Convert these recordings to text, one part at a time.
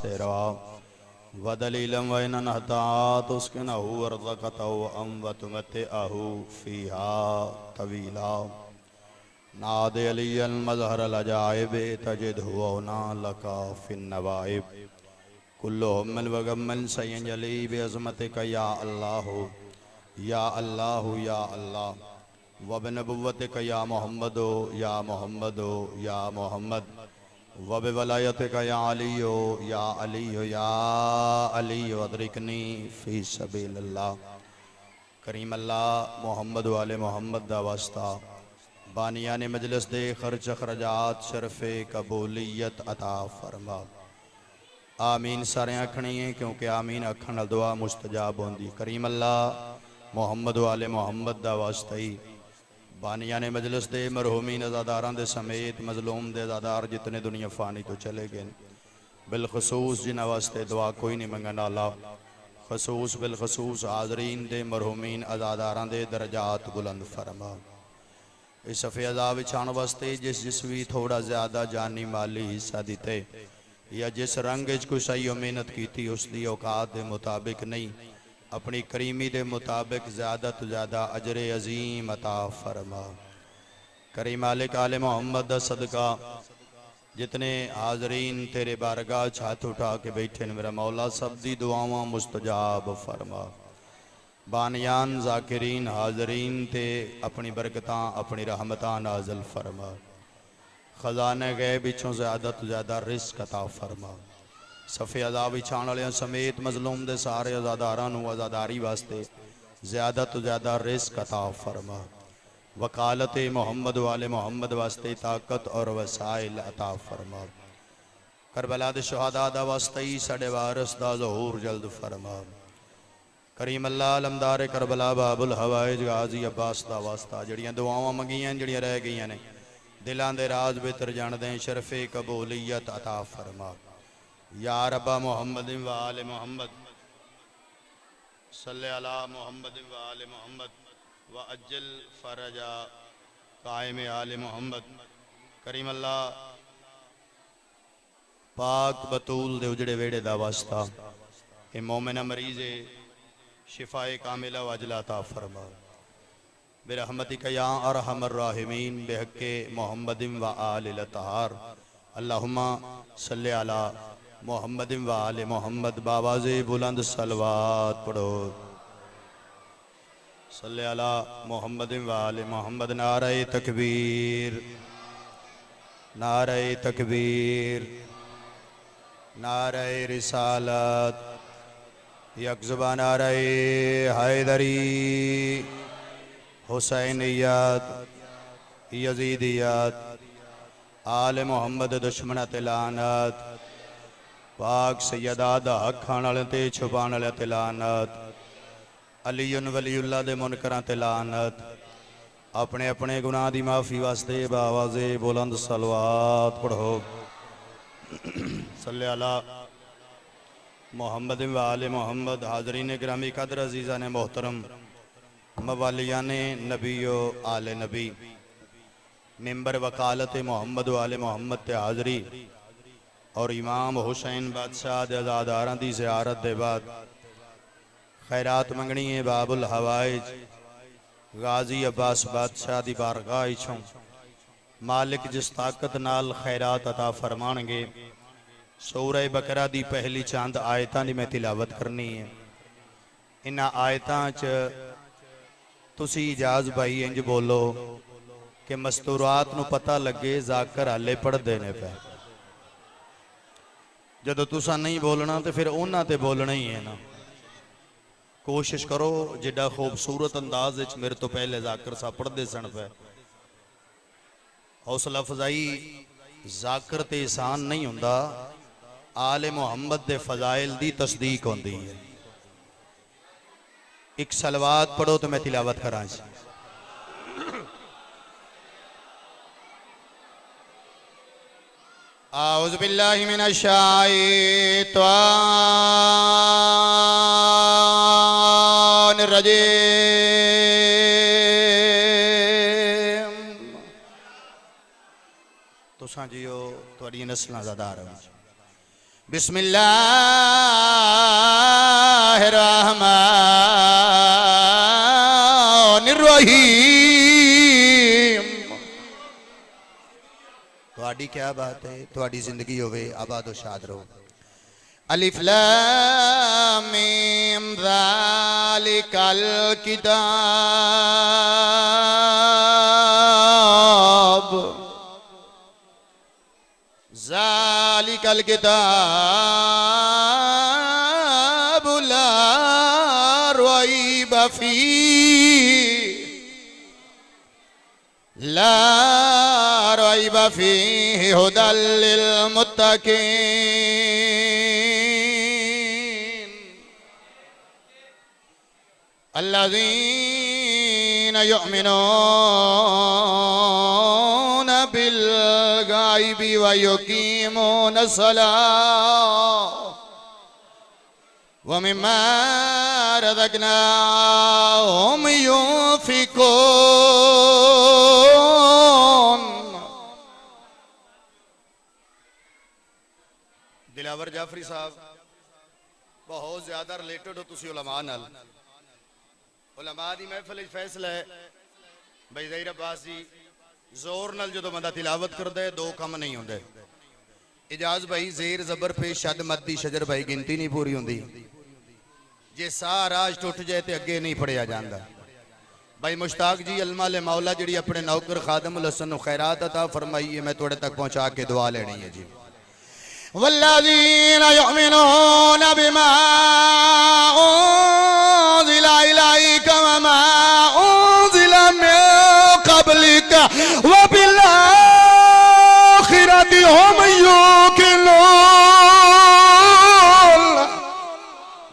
सिरा वदलीलम वैनन हतात उसकिनहु वर्ज़क़तहु अम्वतुमतिअहु फ़ीहा तवीला नादे अलियल मज़हर लजाइब तजिदहु औना लका फ़िन्नवाइब कुल्लु हम्मिल व गम्मिल सयंजली बिअज़मतिक या अल्लाह या अल्लाह या अल्लाह वबनबुव्वतिक या मोहम्मदो या मोहम्मदो या मोहम्मद वबवलायतिक या अलियो या अलियो या अलियो अदरिकनी फ़ी सबीलिल्लाह। करीम अल्लाह मोहम्मद वाले मोहम्मद दा वास्ता बानिया ने मजलिस दे खर्च खरजात शरफ़े कबूलियत अता फरमा। आमीन सारे आखनी है क्योंकि आमीन आखन नाल दुआ मुस्तजाब होंदी। करीम अल्लाह मोहम्मद वाले मोहम्मद दा वास्ता ही बानिया ने मजलिस दे मरहूमीन अज़ादारां दे समेत मजलूम दे अज़ादार जितने दुनिया फ़ानी तो चले गए बिलखसूस जिन्हां वास्ते दुआ कोई नहीं मंगन आला खसूस बिलखसूस हाज़रीन दे मरहूमीन अज़ादारां दे दरजात बुलंद फरमा। इस सफ़े अज़ा विछाण वास्ते जिस भी थोड़ा ज़्यादा जानी माली हिस्सा दिते या जिस रंग कोई सही मेहनत की उसकी औकात के मुताबिक नहीं अपनी करीमी के मुताबिक ज़्यादा तो ज़्यादा अजर अजीम अता फरमा। करीम मालिक आले मोहम्मद दा सदका जितने हाजरीन तेरे बारगाह छात उठा के बैठे मेरा मौला सब दी दुआवां मुस्तजाब फरमा। बानियान जाकिरीन हाजरीन ते अपनी बरकतां अपनी रहमतां नाज़िल फरमा। खजाने गए बिचों ज़्यादा तो ज़्यादा रिस्क अता फरमा। सफ़े अज़ा विछाण वाले समेत मजलूम दे सारे अज़ादारां नूं अज़ादारी वास्ते ज़्यादा तो ज़्यादा रिस्क अता फरमा। वकालत मोहम्मद वाले मोहम्मद वास्ते ताकत और वसाइल अता फरमा। करबला दे शहादा दा वास्ते ही साडे वारिस दा ज़हूर जल्द फरमा। करीम अल्लाह अलमदार करबला बाबुल हवाइज गाजी अब्बास दा वास्ता जड़ियां दुआवां मंगियां जड़ियां रह गई ने दिलां दे राज बेतर जान दें शरफ़े कबूलियत अता फरमा। या रब्बा मोहम्मद व आले मोहम्मद सल्ले अला मोहम्मद व आले मोहम्मद व अज्जल फरजा कायम आले मोहम्मद। करीम अल्लाह पाक बतूल दे उजड़े वेड़े दा वास्ता ए मोमिना मरीज़े शिफाए कामिला वजला अता फरमा। बिरहमतिक या अरहमर राहिमीन बिहक़्क़े मोहम्मद व आलिल तहार अल्लाहुम्मा सल्ले अला मोहम्मद व आले मोहम्मद बावाज़े बुलंद सलवात पढ़ो। सल्ले अला मोहम्मद व आले मोहम्मद। नारे तकबीर नारे तकबीर नारे रिसालत यकज़ुबा नारे हैदरी हुसैनियत यजीदियत आले मोहम्मद दुश्मन तिलानत पाक सैयदा दा हक खाण वाले ते छुपाण वाले तिलानत अलीयुन वलीउल्लाह दे मुनकरां तिलानत अपने अपने गुनाह दी माफ़ी वास्ते बावाज़े बुलंद सलवात पढ़ो। सल्ले अला मोहम्मद व आले मोहम्मद। हाज़रीन गिरामी कदर अज़ीज़ा ने मोहतरम मवालिया ने नबीओ आले नबी मेंबर वकालत मोहम्मद वाले मोहम्मद ते हाज़री और इमाम हुसैन बादशाह दे अज़ादारां दी ज़ियारत दे बाद खैरात मंगनी है बाबुल हवाइज गाजी अब्बास बादशाह दी बारगाह चों मालिक जिस ताकत नाल खैरात अता फरमाणगे सूरह बकरा दी पहली चंद आयतां दी मैं तिलावत करनी है। इन्हां आयतां च तुसी इजाज़ भाई इंज बोलो कि मस्तूरात नूं पता लगे जाकर हाले पढ़ते ने पे जदों तुसा नहीं बोलना तो फिर उन्हां ते बोलना ही है ना। कोशिश करो जिड्डा खूबसूरत अंदाज विच मेरे तो पहले जाकर सा पढ़ते सन पे हौसला अफजाई जाकर ते एहसान नहीं हुंदा आले मुहम्मद दे फजाइल दी तस्दीक होंदी है। एक सलवात पढ़ो तो मैं तिलावत करां। आऊज़ु बिल्लाहि मिनश शाइत्वानिर रजीम। तुसां जियो तुहाडी नस्लां ज़ादार बिस्मिल्लाहिर्रहमानिर्रहीम। तुहाडी क्या बात है, तुहाडी जिंदगी होवे आबाद शाद रहो। अलिफ लाम मीम ज़ालिकल किताब ज़ालिकल किताब ला रैब फीहि हुदल लिल मुत्तकीन अल्लज़ीना युमिनून बिल गायबि व युकीमून सलाह व मिम्मा रज़क़नाहुम युनफ़िक़ून। दिलावर जाफरी साहब बहुत ज्यादा रिलेटेड हो तुसी उलमा नाल। उलमा दी महफिल विच फैसला है भाई ज़हीर अब्बास जी जोर नाल जो बंदा तिलावत करदा है दो कम नहीं होंदे। इजाज भाई जेर जबर पेश शद मद्दी शजर भाई गिनती नहीं पूरी होंदी। जे सा राज टुट जाए तो अगे नहीं पढ़िया जाता। भाई मुश्ताक जी अलमा ले मौला जी अपने नौकर खादमुल हसन नूं खैरात अता फरमाइए, मैं थोड़े तक पहुंचा के दुआ लेनी है जी। वल्लज़ीना युमिनूना बिमा उन्ज़िला इलैका व मा उन्ज़िला मिन क़ब्लिका व बिल आखिरति हुम यूक़िनून।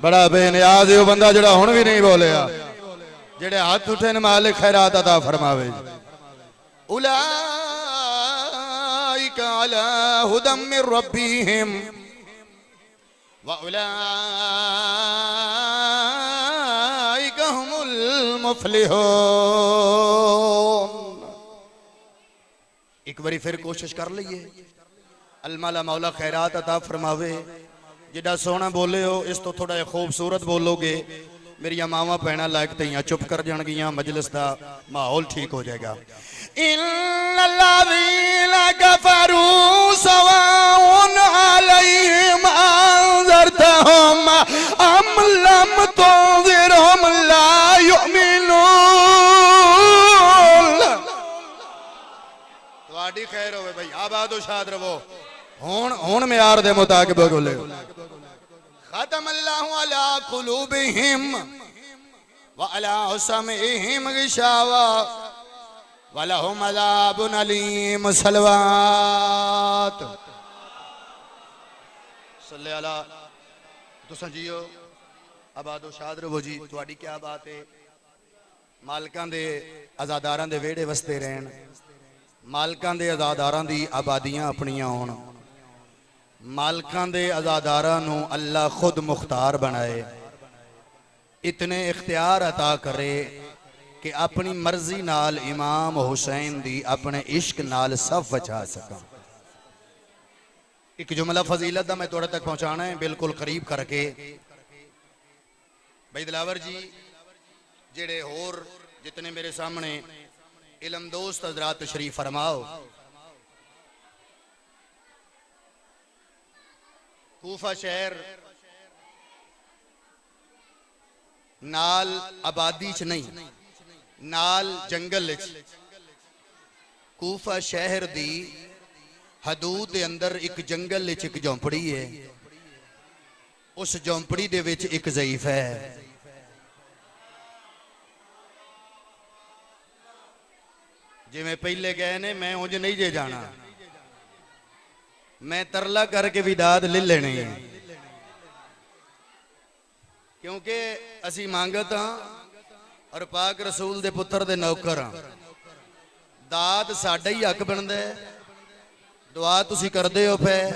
बड़ा बेनियाज है वो बंदा जड़ा हुण भी नहीं बोलिया, जेड़े हाथ उठे ने मालिक खैरात अता फरमावे। उलाइका अला हुदम मिर रब्बिहिम व उलाइका हुमुल मुफ्लिहून। एक बारी फिर कोशिश कर लीए, अलमाला मौला खैरात अता फरमावे। जिदा सोना बोले हो इस तो थोड़ा खूबसूरत बोलोगे मेरिया मावा भैन लायक तइयां चुप कर जाएगियां, मजलिस का माहौल ठीक हो जाएगा। इन्नल्लज़ीना कफरू सवाउन अलैहिम अंज़रतहुम अम लम तुंज़िरहुम ला युमिनून। तुहाडी खैर होवे भाई, आबाद शाद रहो। हुण मियार दे मुताबिक बोले। खतमल्लाहु अला कुलूबिहिम व अला समइहिम गिशावा व लहुम अज़ाबुन अलीम। सलवात सल्ले अला। तुसां जियो आबादो शाद रहो जी। तुहाडी क्या बात है, मालकां दे आज़ादारां दे वेड़े वसते रहन, मालकां दे आज़ादारां दी आबादियां अपनियां होण, मालकां दे आज़ादारां नूं अल्लाह खुद मुख्तार बनाए, इतने इख्तियार अता करे कि अपनी मर्जी नाल इमाम हुसैन दी अपने इश्क नाल सब बचा सका। एक जुमला फजीलत दा मैं थोड़े तक पहुंचाना है बिल्कुल करीब करके। भाई दिलावर जी जेड़े होर जितने मेरे सामने इलम दोस्त हजरात तशरीफ फरमाओ। कूफा शहर नाल आबादी च नहीं, नाल जंगल च। कूफा शहर दी हदूद दे अंदर एक जंगल च एक झोंपड़ी है। उस झोंपड़ी दे विच एक ज़ईफ है। जिवें पहले गए ने, मैं उंज नहीं जे जाना, मैं तरला करके भी दाद ले लेनी है, क्योंकि असी मांगत हाँ और पाक रसूल दे पुत्र दे नौकर हाँ। दाद साडा ही हक बनदा है। दुआ तुसी करदे हो पे,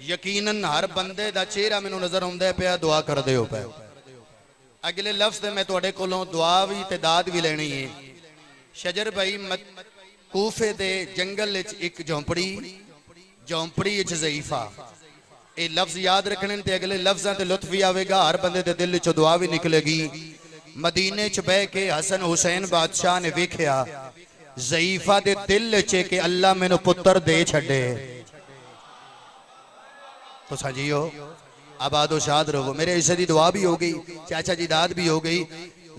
यकीनन हर बंदे दा चेहरा मैनू नजर आउंदा है पिया दुआ करदे हो पे। अगले लफ्ज़ ते मैं तुहाडे कोलों दुआ भी ते दाद भी लेनी है। शजर भाई कूफे दे जंगल विच एक झोंपड़ी, झोंपड़ी विच ज़ईफा। ये लफ्ज याद रखने ते अगले लफ्जां ते लुत्फ भी आवेगा, हर बंदे दे दिल चो दुआ भी निकलेगी। मदीने च बह के हसन हुसैन बादशाह ने वेख्या ज़ईफा दे दिल च कि अल्लाह मैनू पुत्र दे छड़े। तो साजियो आबादो शाद रहो, मेरे हिस्से की दुआ भी हो गई, चाचा जी दाद भी हो गई।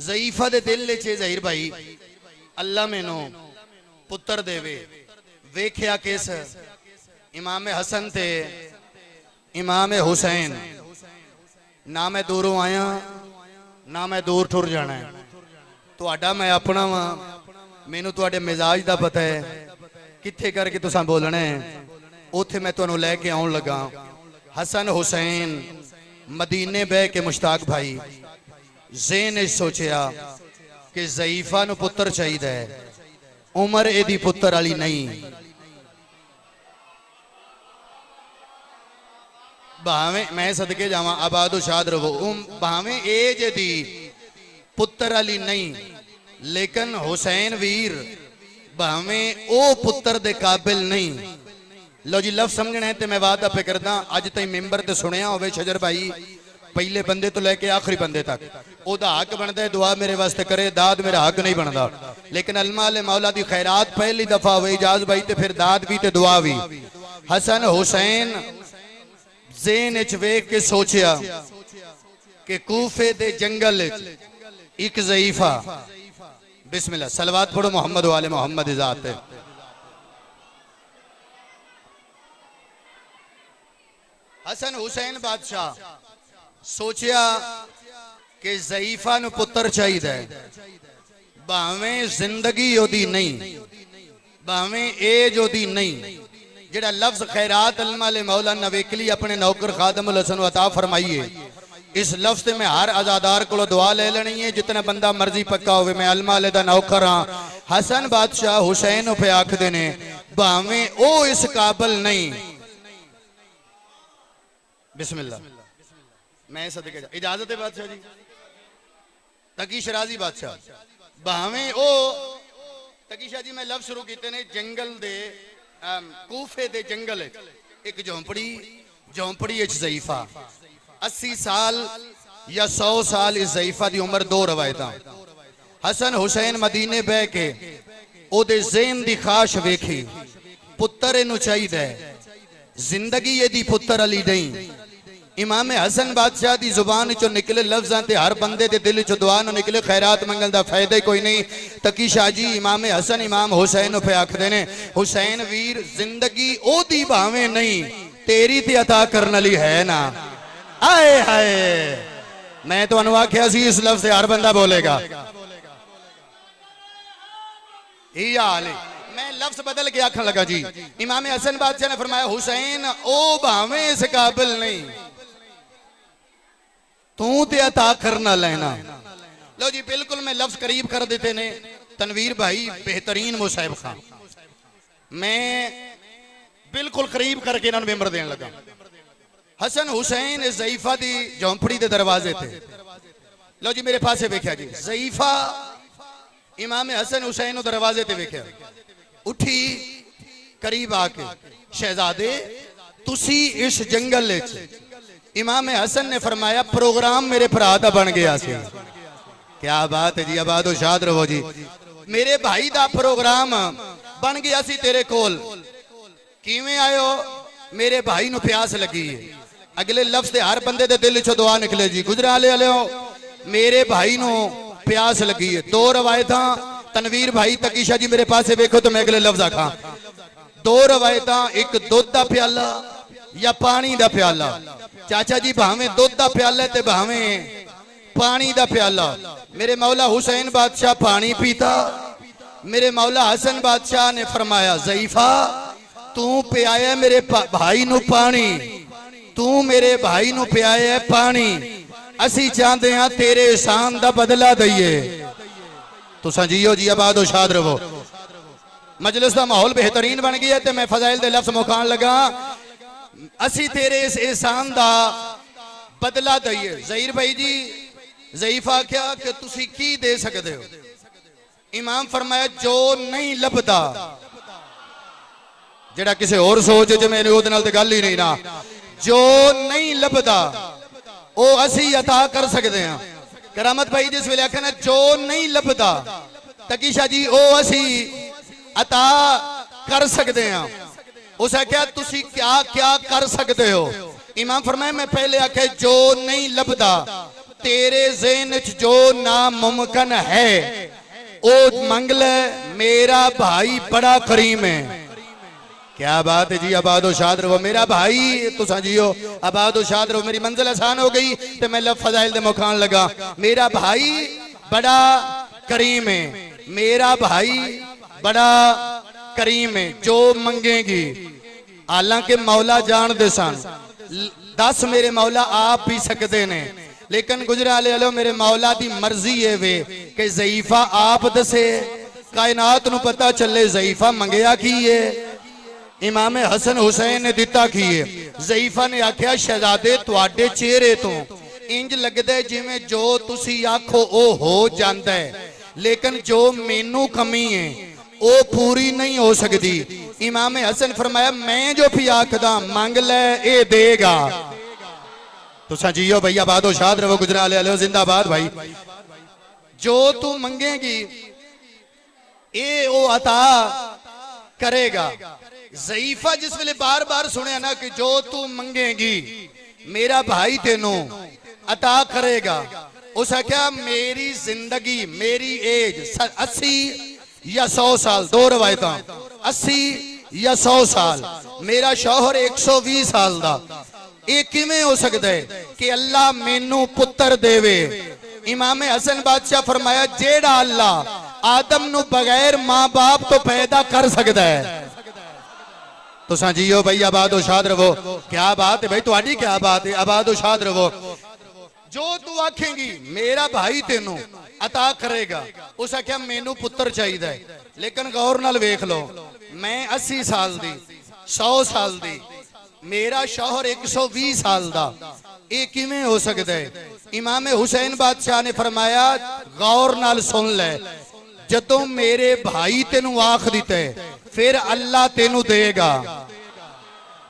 ज़ईफा दे दिल च ज़हीर भाई अल्लाह मैनू पुत्र देवे। वेख्या किस इमाम हसन ते इमाम हुसैन, ना मैं दूरों आया ना मैं दूर टुर जाना है, तुहाडा मैं अपना वा, मैनू तुहाडे मिजाज दा पता है, कित्थे करके तुसां बोलना है उथे मैं तुहानू लैके आउण लगा। हसन हुसैन मदीने बह के मुश्ताक भाई ज़हन ने सोचिया कि ज़ईफा नू पुत्र चाहिए, उमर एदी पुत्र वाली नहीं। भावें मैं सदके जावा आबादो शाद रहो, भावें एज दी पुत्र वाली नहीं, लेकिन हुसैन वीर भावें ओ पुत्र दे काबिल नहीं। लो जी लफ्ज़ समझना है तो मैं वादा पे करदा, अज तई मेंबर ते सुनिया होवे शजर भाई पहले बंदे तो लेके आखिरी बंदे तक, ओदा हक बनता है दुआ मेरे वास्ते करे, दाद मेरा हक नहीं बनता। लेकिन अलमाल मौला दी खैरात पहली दफा हुई इजाज भाई ते फिर दाद भी ते दुआ भी। हसन हुसैन ज़हन च वेख के सोचिया कि कूफे दे जंगल एक ज़ईफा, बिस्मिल्लाह सलवात पढ़ो मोहम्मद वाले मोहम्मद ज़ात है। हसन हुसैन बादशाह सोचिया कि ज़ईफा नू पुत्र चाहिए, भावें जिंदगी ओदी नहीं, भावें एज ओदी नहीं। जेड़ा लफ्ज खैरात अलमाले मौला नवेकली अपने नौकर खादम उल हसन अता फरमाइए, इस लफ्ज से मैं हर आजादार को दुआ ले लेनी है, जितना बंदा मर्जी पक्का होवे मैं अलमाले दा नौकर हाँ। हसन बादशाह हुसैन पे आखदे ने भावें ओ इस काबिल नहीं। बिस्मिल्लाह मैं सदके जा इजाजत है बादशाह जी। तकी शराजी बादशाह भावें ओ तकी शाह जी मैं लफ्ज शुरू किए ने जंगल दे कूफे दे जंगल एक झोंपड़ी ज़ईफा 80 साल या 100 साल इस ज़ईफा की उम्र। दो रवायत हसन हुसैन मदीने बह के ओदे ज़हन दी खाश वेखी, पुत्र इनू चाहिए, जिंदगी यदी पुत्र अली नहीं। इमाम हसन बादशाह की जुबान चो निकले लफ्जां ते हर बंदे दे दिल चो दुआ न निकले, खैरात मंगल दा फायदा कोई नहीं। तकी शाह जी इमाम हसन इमाम हुसैन पे आखदे ने हुसैन वीर जिंदगी ओदी भावें नहीं तेरी ते अता करने वाली है ना। आए हाय मैं तो आख्या सी इस लफ्ज से हर बंदा बोलेगा ये हाल है। मैं लफ्ज बदल के आखन लगा जी। इमाम हसन बादशाह ने फरमाया हुसैन ओ भावें इस काबिल नहीं, तू ते अता करना लेना। लो जी बिल्कुल मैं लफ्ज करीब कर देते ने तनवीर भाई बेहतरीन मुसाहिब खान, मैं बिल्कुल करीब करके इन्होंने मेंबर देने लगा। हसन हुसैन इस ज़ईफा दी झोंपड़ी दे दरवाजे थे। लो जी मेरे पास वेख्या जी ज़ईफा इमाम हसन हुसैन दरवाजे ते वेख्या, उठी करीब आके शहजादे तुसी इस जंगल इमाम हसन ने फरमाया प्रोग्राम मेरे भरा दा बन गया सी। क्या बात है जी आबादो शाद रहो जी। मेरे भाई दा प्रोग्राम बन गया सी तेरे कोल, किवें आयो? मेरे भाई नू प्यास लगी है। अगले लफ्ज ते हर बंदे दे दिल चो दुआ निकले जी। गुजराले वालेओ मेरे भाई नू प्यास लगी है। दो रवायत तनवीर भाई तकीशा जी मेरे पास वेखो तो मैं अगले लफ्ज आखा। दो रवायत, एक दुध दा प्याला या पानी दा प्याला। चाचा जी भावें दुध दा प्याला ते भावें पानी दा प्याला। मेरे मौला हुसैन बादशाह पानी पीता, मेरे मौला हसन बादशाह ने फरमाया ज़ईफा तू पियाया मेरे भाई नू पानी, तू मेरे भाई नू पियाया पानी, असी चाहते हैं तेरे एहसान दा बदला दईए। तुसां जियो जी आबाद शाद रहो। मजलिस का माहौल बेहतरीन बन गया ते मैं फजाइल दे लफ्ज मुकान लगा, असी तेरे इस एहसान दा बदला दईए। ज़हीर भाई जी ज़ईफा क्या कि तुसी की दे सकते हो? इमाम फरमाया जो नहीं लभदा, जेड़ा किसी और सोच च मेरे ओदे नाल ते गल ही नहीं ना, जो नहीं लभदा वो असी अता कर सकते हैं। करामत भाई जिस वे आखना जो नहीं लभदा तकीशा जी वो असी अता कर सकते हैं। उस आख्या तुसी क्या क्या कर सकते हो। इमाम फरमाए मैं पहले आखे जो नहीं लभदा तेरे ज़हन च जो नामुमकिन है ओ मंग ले, मेरा भाई बड़ा करीम है। क्या बात है जी, आबादो शाद रहो मेरा भाई, तुसा जियो आबादो शाद रहो। मेरी मंजिल आसान हो गई तो मैं लफ फजाइल दे मुखान लगा। मेरा भाई बड़ा करीम है, मेरा भाई बड़ा करीम है, जो मंगेगी। हालांकि मौला जान दे सन 10 मेरे मौला आप भी सकते ने, लेकिन गुजरा ले मेरे मौला दी मर्जी है वे कि ज़ईफा आप दसे, कायनात नू पता चले ज़ईफा मंगया की है। इमाम हसन हुसैन ने दिता की है। ज़ईफा ने आख्या शहजादे तुहाडे चेहरे तो इंज लगदा जिवें जो तुसी आखो ओ हो जांदा है, लेकिन जो मैनू कमी है वो पूरी नहीं हो सकती। इमाम हसन फरमाया मैं जो भी आखदा मंग ले ए देगा। तुसा जियो भैया बादो शाद रहो, गुजरा ले जिंदाबाद भाई। जो तू मंगेगी ए ओ अता करेगा। ज़ईफा जिस वेले बार बार सुने ना कि जो तू मंगेगी मेरा भाई तेनू अता करेगा, उस आख्या मेरी जिंदगी मेरी एज 80 या 100 साल, दो रवायत 80 या 100 साल, मेरा शौहर 120 साल दा। ये किवें हो सकता है कि अल्लाह मैनू पुत्र देवे। इमाम हसन बादशाह फरमाया जेड़ा अल्लाह आदम नु बगैर मां बाप तो पैदा कर सकता है। तो जियो भाई आबादो शाद रहो। क्या बात है भाई तुम्हारी, क्या बात है, आबादो शाद रहो। जो तू आखेंगी मेरा भाई तेनू अता करेगा। उस आख्या मैनू पुत्र चाहिए, लेकिन गौर नाल वेख लो मैं 80 साल दी 100 साल दी, मेरा शौहर 120 साल दा, ये किवें हो सकता है। इमाम हुसैन बादशाह ने फरमाया गौर नाल सुन ले, जदों मेरे भाई तेनू आख दिता है फिर अल्लाह तेनू देगा।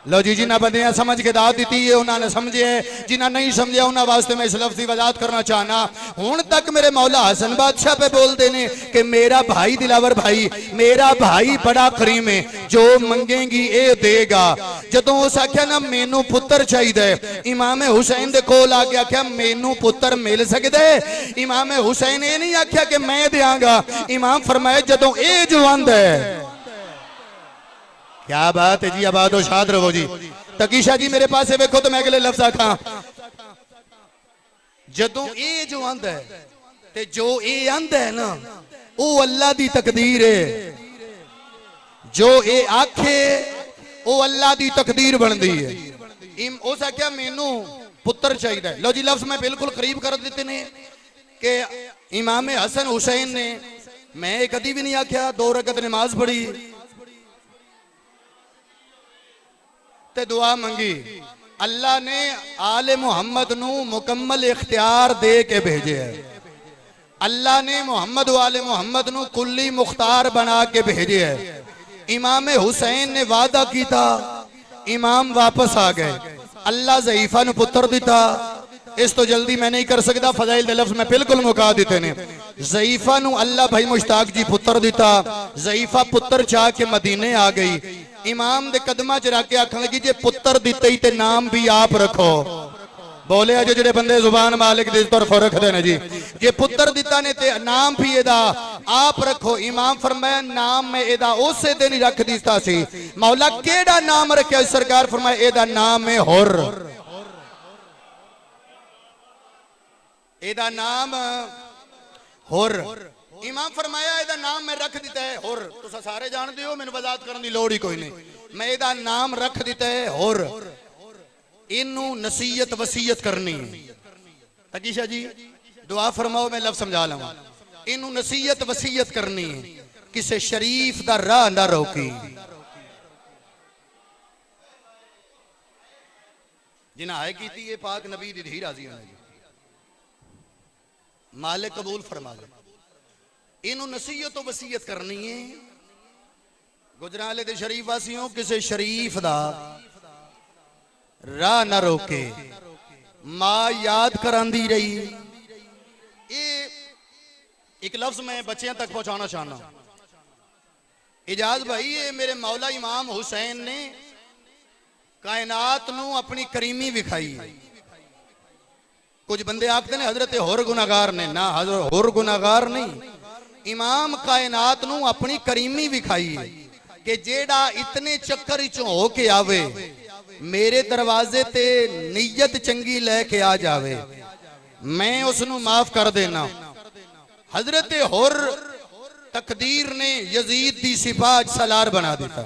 लो जी जिन्हें बंदियां समझ के दात दी है उन्होंने समझे, जिन्हें नहीं समझे उन्होंने वास्ते मैं इस लफ्ज़ की वजाहत करना चाहना। हुण तक मेरे मौला हसन बादशाह पे बोलते ने कि मेरा भाई दिलावर भाई, मेरा भाई बड़ा करीम है, जो मंगेगी ए देगा। जदों उस आख्या ना मैनू पुत्र चाहिए, इमाम हुसैन दे कोल आ के आख्या मैनू पुत्र मिल सकदा है। इमाम हुसैन ये नहीं आख्या कि मैं देंगा, इमाम फरमाया जदों ए जवान है। क्या बात है जी, आबादो शाद रहो जी। तकीशा जी मेरे पास वेखो तो मैं अगले लफ्ज आखा, जदों ए जो आंदा है ते जो ए आंदा है ना वो अल्लाह दी तकदीर है, जो ए आखे वो अल्लाह दी तकदीर बनती है। उस आख्या मैनू पुत्र चाहिए। लो जी लफ्ज मैं बिल्कुल करीब कर देते ने कि इमाम हसन हुसैन ने, मैं कदी भी नहीं आख्या 2 रकत नमाज पढ़ी ते दुआ मंगी। अल्लाह ने आले मोहम्मद नू मुकम्मल इख्तियार दे के भेजे है। अल्लाह ने मोहम्मद वाले मोहम्मद नू कुल्ली मुख्तार बना के भेजे है। इमाम हुसैन ने वादा किया, इमाम वापस आ गए। अल्लाह ज़ईफा नू पुत्र दिता, इस तो जल्दी मैं नहीं कर सकता, फजाइल दे लफ्ज़ मैं बिल्कुल मुका देते ने। ज़ईफा नू अल्लाह भाई मुश्ताक जी पुत्र दिता। ज़ईफा पुत्र चाह के मदीने आ गई। इमाम दे कदमा च रख के आखन लगी जे पुत्र दिते ही ते नाम भी आप रखो। बोले जो जेडे बंदे जुबान मालिक दे तरफ रखदे ने जी, जे पुत्र दिता ने ते नाम भी एदा आप रखो। इमाम फरमाया नाम मैं एदा उसे दिन ही रख दिता सी। मौला केड़ा नाम रखया? सरकार फरमाया एदा नाम है हुर, एदा नाम हुर। इमाम फरमाया एदा नाम मैं रख दिता है हुर। तुसा सारे जानते हो, मैंने वजाहत करने की लोड़ ही कोई नहीं। मैं एदा नाम रख दिता है हुर। इनू नसीहत वसीयत करनी है। तकीशा जी दुआ फरमाओ, मैं लफ्ज़ समझा लवां। इनू नसीहत वसीयत करनी है, किसे शरीफ दा राह ना रोकी। जिन्हें हाय की ये पाक नबी दी धी राजी होने मालिक कबूल फरमा ले। इनू नसीहत वसीयत करनी है। गुजराले दे शरीफ वासियों, किसे शरीफ दा राह न रोके, मां याद करांदी रही। ये एक लफ्ज मैं बच्चों तक पहुंचाना चाहना। इजाज भाई, ये मेरे मौला इमाम हुसैन ने कायनात नू अपनी करीमी विखाई। कुछ बंदे आखते ने हजरत होर गुनाहगार ने, ना हजरत होर गुनाहगार नहीं, इमाम कायनात नू अपनी करीमी विखाई कि जेड़ा इतने चक्कर चो हो के आवे, मेरे दरवाजे ते नीयत चंगी लेके आ जावे, मैं उसनू माफ कर देना। हजरत होर तकदीर ने यजीद दी सिपाह सलार बना दिता।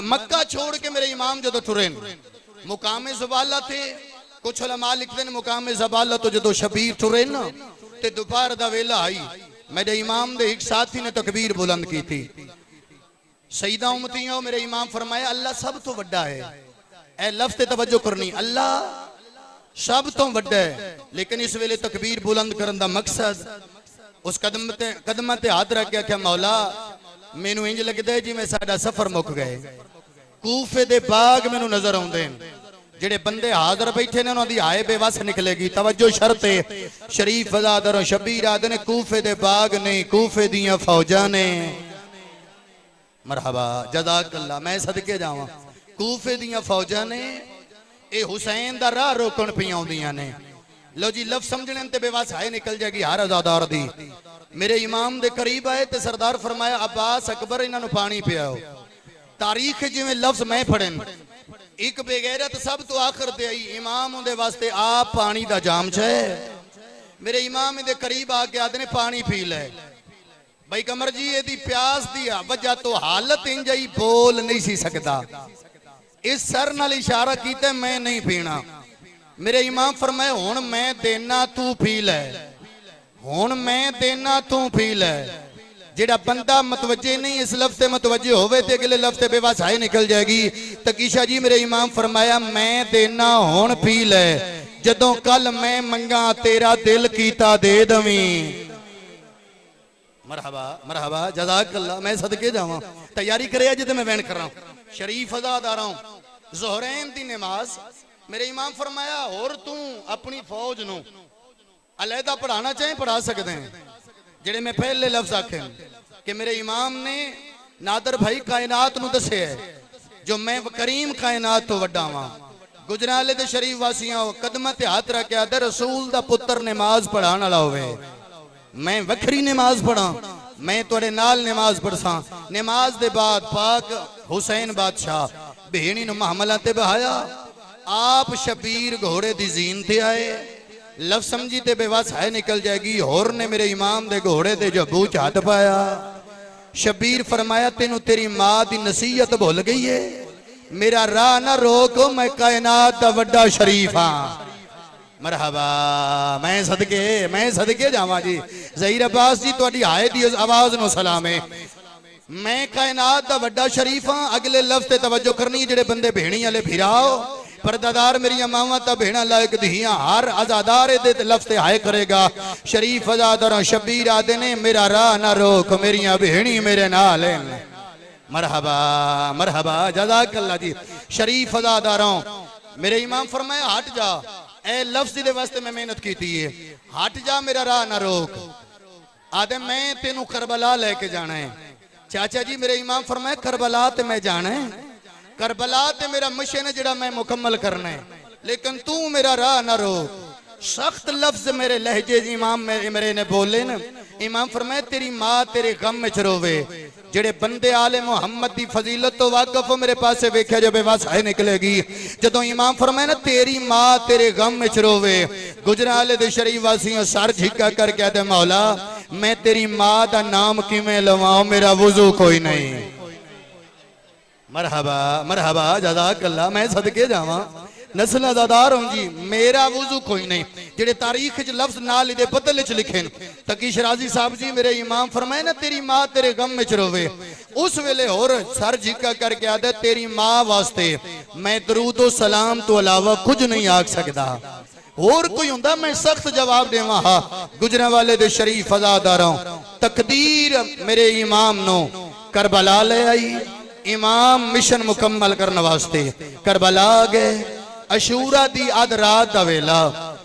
मक्का छोड़ के मेरे इमाम जो टुरे मुकामे ज़बाला थे, कुछ उलमा लिखते हैं मुकामे ज़बाला तो जो शबीर टुरे ना ते दोपहर दा वेला आई, मेरे इमाम दे एक साथी ने तकबीर बुलंद की थी। सईदा उम्मतियों, मेरे इमाम फरमाया अल्लाह सब तो वड्डा है। ए लफ्ज़ ते तवज्जो करनी, अल्लाह सब तो वड्डा है। लेकिन इस वेले तकबीर बुलंद करन दा मकसद, उस कदम ते हाथ रख के क्या मौला मैनू इंज लगता है जिवें साडा सफर मुक गए। कूफे दे बाग मैनू नजर आउंदे ने, जेड़े बंदे हाज़र बैठे ने उन्हां दी हाय बेवस निकलेगी। तवज्जो शर्त है, शरीफ अज़ादर शबीर आदे ने कूफे दे बाग नहीं, कूफे दियां फौजां ने। मरहबा जज़ाकल्लाह, मैं सदके जावां। कूफे दियां फौजां ने, ए हुसैन दा राह रोकण पई आउंदियां ने। लो जी, लफ्ज़ समझने ते बेवस हाय निकल जाएगी हर अज़ादार दी। मेरे इमाम दे करीब आए ते सरदार फरमाया अब्बास अकबर इन्हां नू पानी पियाओ। तारीख जिवें लफ्ज़ मैं पढ़न, एक बेगैरत सब तो आखिर ते आई, इमाम उहदे वास्ते आप पानी दा जाम छे। मेरे इमाम दे करीब आके आदे ने पानी पी ले। भाई कमर जी एदी प्यास दी वजह तो हालत इंज आई, बोल नहीं सी सकदा। इस सर नाल इशारा कीते मैं नहीं पीना। मेरे इमाम फरमाए हुण मैं देना तू पी ले, हुण मैं देना तू पी ले। जेड़ा बंदा मतवजे नहीं इस लफ्ज़ से मतवजे होवे ते अगले लफ्ज़ से बेवस हाय निकल जाएगी। तकीशा जी मेरे इमाम फरमाया मैं देना हुण पी ले, जदों कल मैं मंगा तेरा दिल कीता दे दवी। मरहबा मरहबा जज़ाकल्लाह, मैं सदके जावां। तैयारी करे अज ते मैं वैन कर रहा हूं। शरीफ अज़ादार हूं, ज़ोहरैन दी नमाज। मेरे इमाम फरमाया और तू अपनी फौज नू अलहदा पढ़ाना चाहे पढ़ा सकते हैं। जेड़े मैं पहले लफ्ज़ आखे कि मेरे इमाम ने नादर भाई कायनात नू दसे है जो मैं करीम कायनात तो वड्डा वां। गुजराले दे शरीफ वासियां कदमां ते हाथ रख के आदे रसूल दा पुत्र नमाज पढ़ाने वाला होवे, मैं वखरी नमाज पढ़ा, मैं तुहाडे नाल नमाज पढ़सा। नमाज दे बाद पाक हुसैन बादशाह भेणी नू महमला ते बहाया। आप शबीर घोड़े दी जीन ते आए। लफ्ज़ समझी ते बेवस हाय निकल जाएगी। होर ने मेरे इमाम दे घोड़े दे जबू च हाथ पाया। शबीर फरमाया तेनू तेरी मां दी नसीहत भुल गई है, मेरा राह ना रोक, मैं कायनात दा वड्डा शरीफ हां। मरहबा, मैं सदके जावां जी। ज़हीर अब्बास जी तुहाडी हाय दी आवाज़ नु सलाम है। मैं कायनात दा वड्डा शरीफ हां। अगले लफ्ज़ ते तवज्जो करनी, जेड़े बंदे भेणी वाले फिराओ परदादार मेरिया मावा ता भेड़ा लायक दियां हर अजादार दे लफ्ज़ हाय करेगा। शरीफ अजादार शबीर आदे ने मेरा राह ना रोक, मेरिया भेड़ी मेरे नाल। मरहबा मरहबा जज़ाकल्लाह जी। शरीफ अजादारों मेरे इमाम फरमाया हट जा, ए लफ्ज़ दे वास्ते मैं मेहनत की थी, हट जा मेरा राह ना रोक। आदे मैं तेनू करबला लेके जाना है। चाचा जी मेरे इमाम फरमाया करबला ते मैं जाना है, करबला ते मेरा मिशन है जेड़ा मैं मुकम्मल करना है, लेकिन तू मेरा राह ना रोक। सख्त लफ्ज मेरे लहजे इमाम मेरे ने बोले न। इमाम फरमाए तेरी मां तेरे गम में रोवे। जेड़े बंदे आले मुहम्मद दी फजीलत तो वाकफ मेरे पासे वेख्या जो बेवस है निकलेगी। जदों इमाम फरमाए ना तेरी मां तेरे गम में रोवे, गुजराले दे शरीफ वासियों सर झिका करके आदे मौला मैं तेरी मां दा नाम किवें लवां, मेरा वुजू कोई नहीं। मरहबा मरहबा जज़ाकल्लाह, मैं सदके जावां। नस्ल अज़ादार हूं जी, मेरा वुजू कोई नहीं। जेड़े तारीख च लफ्ज नाल दे बदल च लिखे तकी शराजी साहब जी मेरे इमाम फरमाए ना तेरी मां तेरे गम में रोवे, उस वेले होर सर झिका करके आदे तेरी मां वास्ते मैं दरूदो सलाम तो अलावा कुछ नहीं आख सकदा। और कोई हुंदा मैं सख्त जवाब देवां। हा गुजरांवाले दे शरीफ अज़ादारों तकदीर मेरे इमाम नो करबला ले आई। इमाम मिशन मुकम्मल करने वास्ते करबला गए। अशूरा दी अध रात दा वेला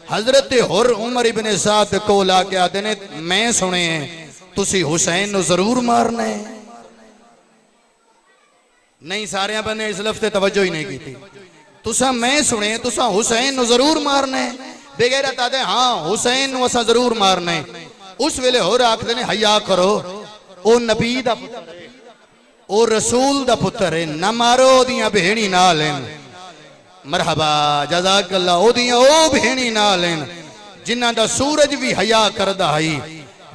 हजरत हुर उमर इब्ने साद कोल आके आते ने मैं सुने तुसी हुसैन नु जरूर मारना है। नहीं सारे बने इस लफ्ज़ ते तवज्जो ही नहीं की। तुसा मैं सुने तुसा हुसैन नु जरूर मारना है। बेगैरत आदे हाँ हुसैन नु असा जरूर मारना है। उस वेले होर आखदे ने हया करो ओ नबी दा पुत्र है ओ रसूल दा पुत्र है ना मारो ओदियां भेणी नाल हैं। मरहबा जज़ाकल्लाह ओदियां ओ भेणी नाल हैं जिन्हां दा सूरज भी हया करदा है।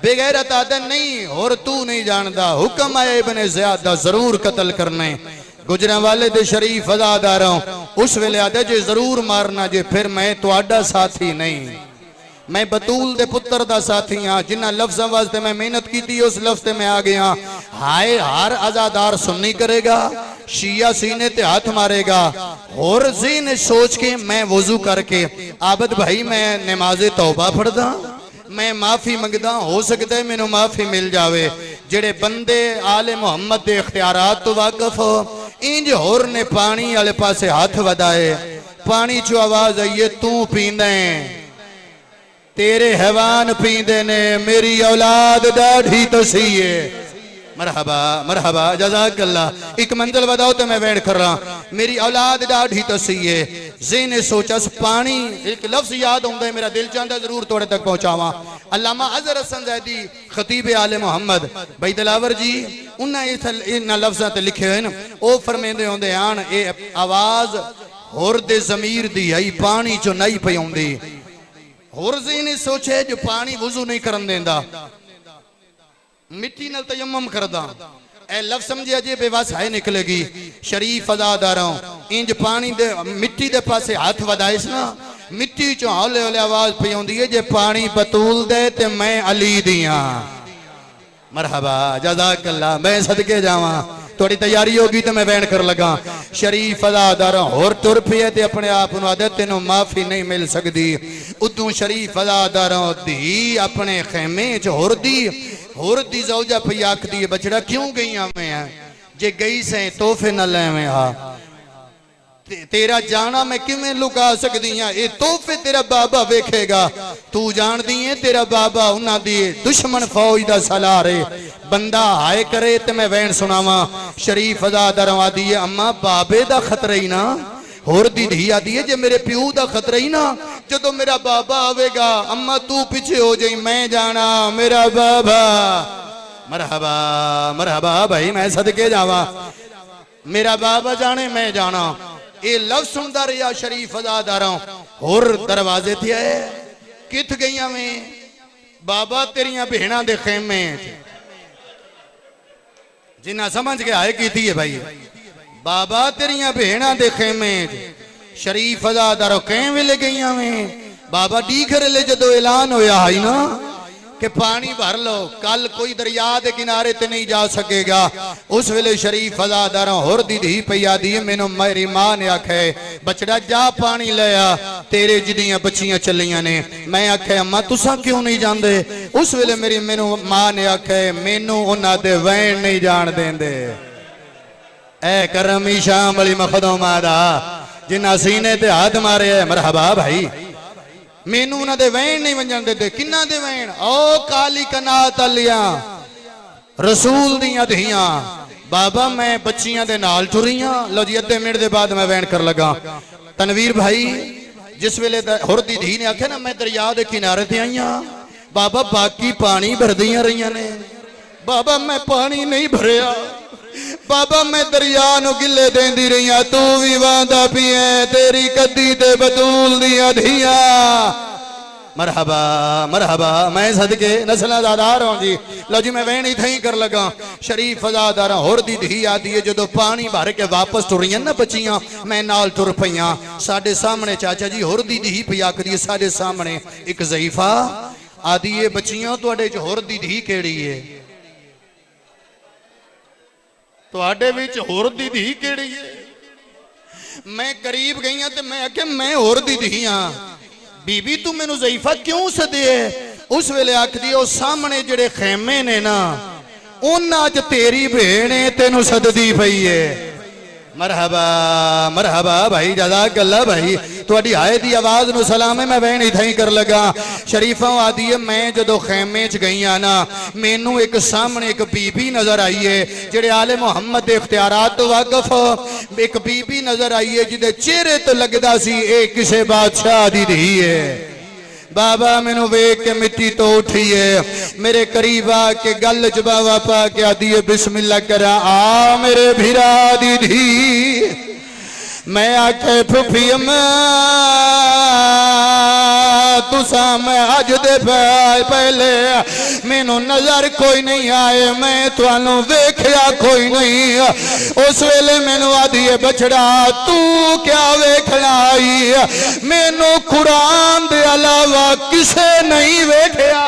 बेगैरत आदे नहीं और तू नहीं जानदा हुक्म आया इब्ने ज़ियाद दा जरूर कत्ल करना है। गुजरां वाले दे शरीफ अज़ादारों उस वेले आदे जे जरूर मारना जे फिर मैं तुहाडा साथी नहीं मैं बतूल दे पुत्र दा साथी हाँ। जिन्ना लफ्ज़ां वास्ते मैं मेहनत की उस लफ्ज़ में आ गया। हाय हर आजादार सुन्नी करेगा शिया सीने ते हाथ मारेगा और ज़हन सोच के मैं वजू करके आबद भाई मैं नमाज़े तौबा पढ़दा मैं माफी मंगदा हो सकता है मैनू माफी मिल जावे। जेड़े बंदे आले मुहम्मद दे इख्तियारात तो वाकफ हो इंज होर ने पानी वाले पासे हाथ वधाए पानी चो आवाज आई है तू पींदा है तेरे हैवान पींदे ने मेरी औलाद दाढ़ी तो सी है। मरहबा मरहबा जज़ाकल्लाह एक मंजिल बताओ तो मैं वेट कर रहा मेरी औलाद दाढ़ी तो सी है। ज़हन सोचा पानी एक लफ्ज़ याद आउंदा है मेरा दिल चाहता जरूर थोड़े तक पहुंचावा। अल्लामा अज़हर हसन ज़ैदी खतीब आले मोहम्मद भाई दिलावर जी उन्हें इन लफ्ज़ां ते लिखे हुए ओ फरमांदे होंदे आन ए आवाज होर दे ज़मीर दी आई पानी चो नहीं पई आउंदी होर ज़हन सोचे जो पानी वुज़ू नहीं करन देंदा मिट्टी नाल तयम्मुम करदा ए लफ्ज़ समझिया जे बेवस है निकलेगी। शरीफ अज़ादारों इंज पानी दे मिट्टी दे पासे हाथ वधाइस ना मिट्टी चो हौले हौले आवाज पई आउंदी है जे पानी बतूल दे ते मैं अली दियां। मरहबा जज़ाकल्लाह मैं सदके जावां थोड़ी तैयारी होगी तो मैं बैन कर लगा। शरीफ अज़ादारों होर तुर पिए ते अपने आप नूं आदे तेनों माफी नहीं मिल सकदी। उतों शरीफ अज़ादारों धी अपने खेमे च होर दी ज़ौजा पई आखदी है बछड़ा क्यों गई मैं जे गई से तोहफे न लैवे हा तेरा जाना मैं किवें लुका सकदी हां ये तोहफे तेरा बाबा वेखेगा तू जानदी है तेरा बाबा उन्हां दी दुश्मन फौज दा सलार है बंदा हाय करे ते मैं वैन सुनावा। शरीफ अज़ादारों आदी है अम्मा बाबे दा खतरा ही ना होर दी धी आदी है जे मेरे प्यू दा खतरा ही ना जदों मेरा बाबा आवेगा अम्मा तू पीछे हो जाई मैं जाना मेरा बाबा। मरहबा मरहबा भाई मैं सदके जावा मेरा बाबा जाने मैं जाना ये लफ्ज़ सुनदा रहा। शरीफ अज़ादारों होर दरवाजे थे आए किथ गईयां में बाबा तेरिया भेणा दे खेमे जिन्ना समझ के आए की है भाई बाबा तेरिया भेणा दे खेमे शरीफ अज़ादारों कई वेले गईयां में बाबा डीखरे ले जदों ऐलान होया है ना कि पानी भर लो कल कोई दरिया के किनारे ते नहीं जा सकेगा उस वेले शरीफ अज़ादारों होर दी धी पई आदी है मैनू मेरी मां ने आखे बचड़ा जा पानी ले आ तेरे जिदियां बच्चियां चलियां ने मैं आखे अम्मा तुसा क्यों नहीं जांदे उस वेले मेरी मैनू मां ने आखे मैनू उन्हां दे वैन नहीं जान देंदे। ए करमी शाम वाली मखदूमा दा जिन्हां सीने ते हाथ मारे मरहबा भाई मैनू उन्हां दे वैन नहीं वंजन देते किन्ना दे वैन ओ काली कनात अलियां रसूल दियां धियां बाबा मैं बच्चियां दे नाल टुरियां लो जी अद्धे मिनट दे बाद मैं वैन कर लगा। तनवीर भाई जिस वेले होर दी धी ने आख्या ना मैं दरिया दे किनारे ते आईयां बाबा बाकी पानी भरदियां रहियां ने बाबा मैं पानी नहीं भरिया बाबा मैं दरिया नु गिले देंदी रही तू भी वादा पिए तेरी कद्दी ते बतूल दियां धियां। मरहबा मरहबा मैं सदके नस्लादार हूं जी लो जी मैं वहनी थई कर लगा। शरीफ अज़ादार होर दी धी आदी है जदों पानी भर के वापस टुरियां ना बच्चियां मैं नाल टुर पईयां साडे सामने चाचा जी होर दी धी पई आखदी है साडे सामने एक ज़ईफा आदी है बच्चियां तुहाडे च होर दी धी केड़ी है तुहाडे विच होर दी धी केड़ी है मैं करीब गई हां ते मैं आख्या मैं होर दी धी हां बीबी तू मैनू ज़ईफा क्यों सदे उस वेले आखदी ओ सामने जेड़े खेमे ने ना उन्हां च तेरी भेण तेनू सददी पई है। मरहबा मरहबा भाई जज़ाकल्लाह भाई तुहाडी आए दी आवाज़ नू सलाम है। मैं वैन इत्थे ही कर लगा। शरीफा आदि है मैं जदों खैमे च गई ना मैनू एक सामने एक बीबी नजर आई है जेड़े आले मुहम्मद दे इख्तियारात तो वाकफ एक बीबी नजर आई है जिहदे चेहरे तो लगदा सी ए किसे बादशाह दी धी है। बाबा मैनू वेख के मिट्टी तो उठी है मेरे करीब आके गल च बाबा पा के आदि है बिस्मिल्लाह करा आ मेरे भिरा दी धी। मैं आखे फुफी तुसा मैं अज दे पहले मैनू नजर कोई नहीं आए मैं तुहानू वेख्या कोई नहीं। उस वेले मैनू आदि है बछड़ा तू क्या वेखना आई मैनू कुरान दे अलावा किसे नहीं वेख्या।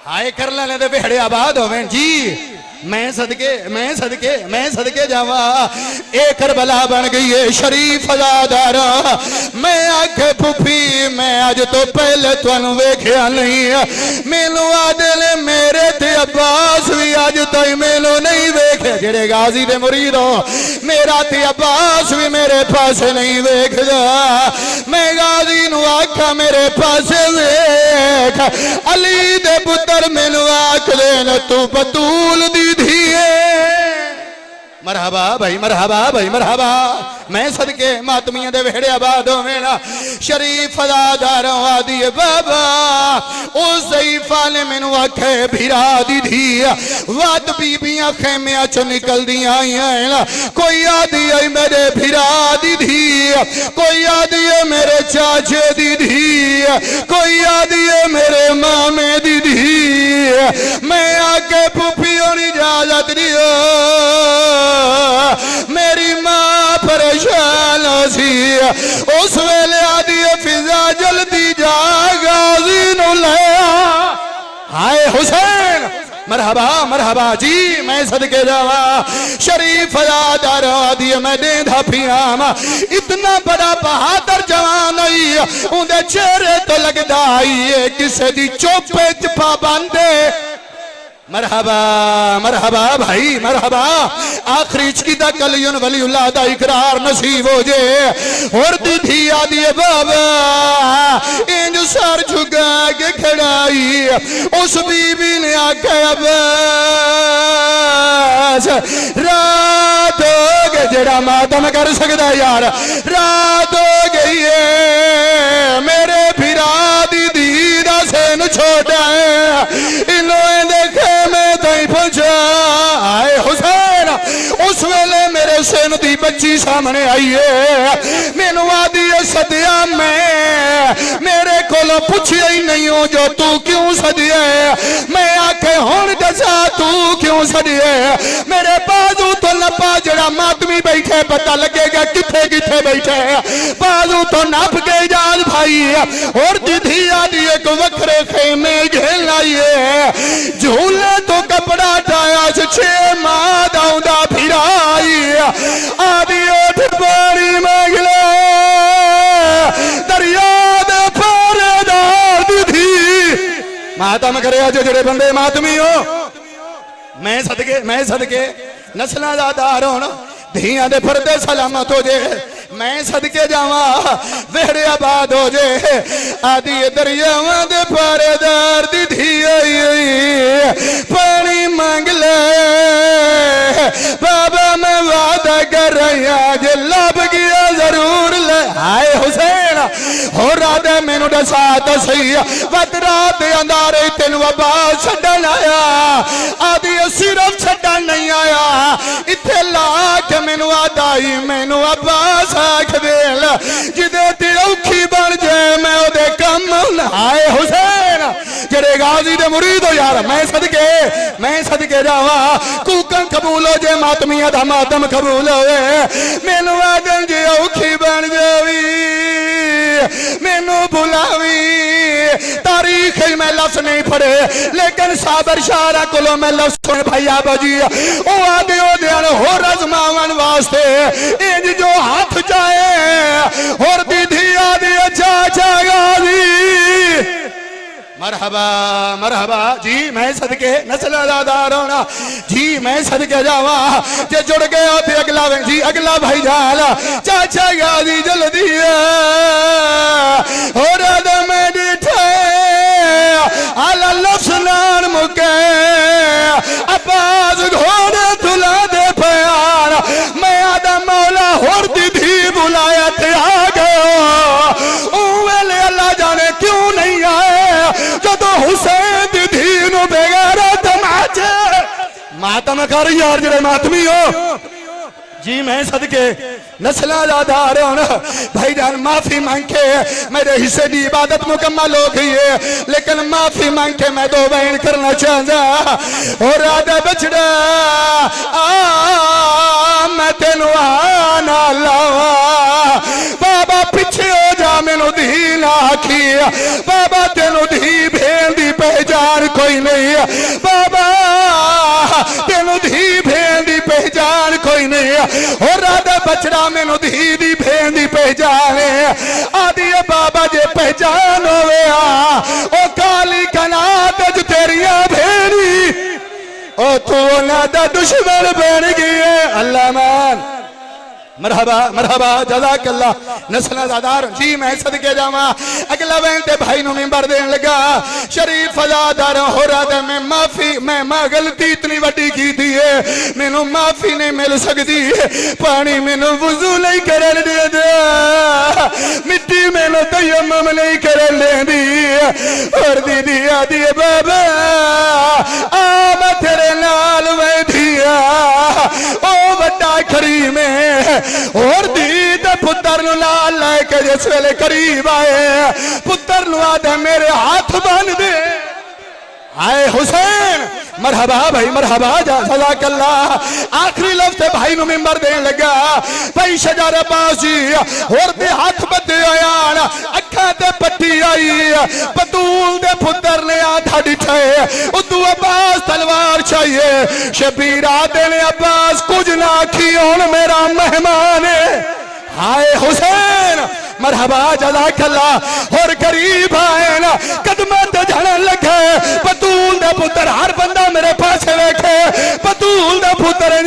हाय कर लेने दे बेहड़े आबाद होवें जी। मैं सदके जावा ए करबला बन गई है शरीफ अज़ादारा। मैं आखे फुफी मैं अज तो पहले तुहानू वेख्या नहीं मैनू आदे ने मेरे ते अब्बास भी अज तक मैनू नहीं वेख्या। जेड़े गाजी दे मुरीद हो मेरा ते अब्बास भी मेरे पासे नहीं वेखदा। मैं गाजी नू आखा मेरे पासे वेख अली दे पुत्र मैनू आख देन तू बतूल दी मरहबा भाई मरहबा भाई मरहबा। मैं सदके मातमिया दे वेड़े आबाद होवेना शरीफ अज़ादारों आदि बाबा उस ज़ईफा ने मैनू आखे भिरा दी धी वत बीबियां खेमिया चो निकल दियां आईयां। कोई आदि है मेरे भिरा दी धी कोई आदि है मेरे चाचे दी धी कोई आदि है मेरे मामे दी धी। मैं आके फुफी होनी इजाजत दियो मेरी मां परेशान सी। उस वेले आदि फिजा जल्दी जा गाजी नू ले हाय हुसैन मरहबा मरहबा जी। मैं सदके जावा शरीफ अज़ादार आदि मैं देंदा पियाम इतना बड़ा बहादुर जवान आई उनके चेहरे तो लगदा आई किसे दी चोपे च पाबंद। मरहबा मरहबा भाई मरहबा। आखिरी इचकीदा कलियन वलीउल्लाह दा इकरार नसीब हो जे और दी आदि बाबा इंज सर झुका के खड़ाई। उस बीबी ने आख्या बस रात हो गई जेड़ा मातम कर सकदा यार रात हो गई है मेरे भिरा दी दी दा सेन छोड़ा है इनो देखे मैं तई पहुंचा। आए हुसैन उस वेले मेरे सेन दी बच्ची सामने आई है मैनू आदि सदिया मैं मेरे को पूछिया ही नहीं हो जो तू क्यों सदिया। मैं आखे हुण दसा तू क्यों सदिया। मेरे बाजू तो नपा जड़ा मातमी बैठे पता लगेगा किथे किथे बैठे बाजू तो नप के जाल भाई और दीदी आदि एक वखरे खेमे घेल आई है झूले तो कपड़ा टाया 6 माह दाऊदा फिराई आदि उठ पानी मांग ले दरिया दे पारेदार दीदी मातम करे जो जड़े बंदे मातमी हो। मैं सदके नस्लां दा दार होना धियां दे फरदे सलामत हो जे। मैं सदके जावा वेड़े आबाद हो जे आदि दरियावां दे पारेदार दी धी आई पानी मांग ले बाबा मैं वादा कर रहा जे लब गया जरूर ले। हाय हुसैन हो राधे मैनू दसा तो सही वत रात अंधारे तेन आबाद छड्डन आया आदि सिर्फ छड्डन नहीं आया इत्थे ला के मैनू आदाई मैनू आबाद आख देल जिदे ते औखी बन जाए मैं ओदे कम। हाय हुसैन जेड़े गाजी दे मुरीद हो यार मैं सदके जावा कूकन कबूल हो जे मातमिया दा मातम कबूल होवे मैनू आदन जे औखी बन जावी मैनू बुलावी। तारीख मैं लफ्ज नहीं पढ़े लेकिन साबर शारा को मैं लफ्ज सुने भाई आबा जी ओ आदे हो रजमावन वास्ते इंज जो हाथ जाए और दीदी आदि चाचा गाजी मरहबा मरहबा मरहबा जी मैं सदके नस्लदार होना जी मैं सदके जावा जे जुड़ गया थे अगला जी अगला भाई जाल चाचा गादी जल्दी और मैं डिठे आला लफ्सनान मुके अब्बास घोड़े तुला दे प्यार मैं आदा मौला होर दीदी बुलाया थे आ गया वेले अल्लाह जाने क्यों नहीं आए जो हुसैन दीदी नु बेगैरत माचे मातम कर यार जरे मातमी हो जी मैं सदके नस्लदार होना भाईजान माफी मांग के मेरे हिस्से की इबादत मुकम्मल हो गई है लेकिन माफी मांग के मैं दो बयान करना चाहता और आधा बछड़ा मैं तेन आना लावा बाबा पीछे हो जा मैनू धी ना आखी बाबा तेनू धी भेन की पहचान कोई नहीं बाबा तेनू धी भेन की पहचान कोई नहीं और राधा बछड़ा मैनू धी दी भेन की पहचान आदि बाबा जे पहचान होवे ओ काली कनात च तेरिया भेड़ी ओ तू ना दा दुश्मन बन गई है अल्लाह मान मरहबा मरहबा जज़ाकल्लाह नस्लदार जी मैं सदके जावा अगला बहन ते भाई नु मिंबर देन लगा शरीफ फजादार हो रहा था मैं माफी मैं गलती इतनी वड्डी की थी है मैनू माफी नहीं मिल सकती पानी मैनू वुजू नहीं करन दे दे मिट्टी मैनू तयम्मुम नहीं करन देंदी और दीदी आदि बाबा आ मैं तेरे नाल बैठिया ओ वड्डा करीम है और दीद पुत्र नु लाल लेके जिस वेले करीब आए पुत्र नु आदे मेरे हाथ बांध दे आए हुसैन मरहबा भाई मरहबा जज़ाकल्लाह आखिरी लफ्ज़ भाई नु मिंबर देन लगा भाई शजार अब्बास जी और दे हाथ बदे आया अखा ते पट्टी आई बतूल दे पुत्र ने आधा डिठे उदू अब्बास तलवार चाहिए शबीर आदे ने अब्बास कुछ ना आखी हुण मेरा मेहमान है हाय हुसैन मरहबा जज़ाकल्लाह और करीब आए ना कदमां ते झड़न लगे बतूल दे पुत्र हर बंदा मेरे पास वेखे बतूल दे पुत्र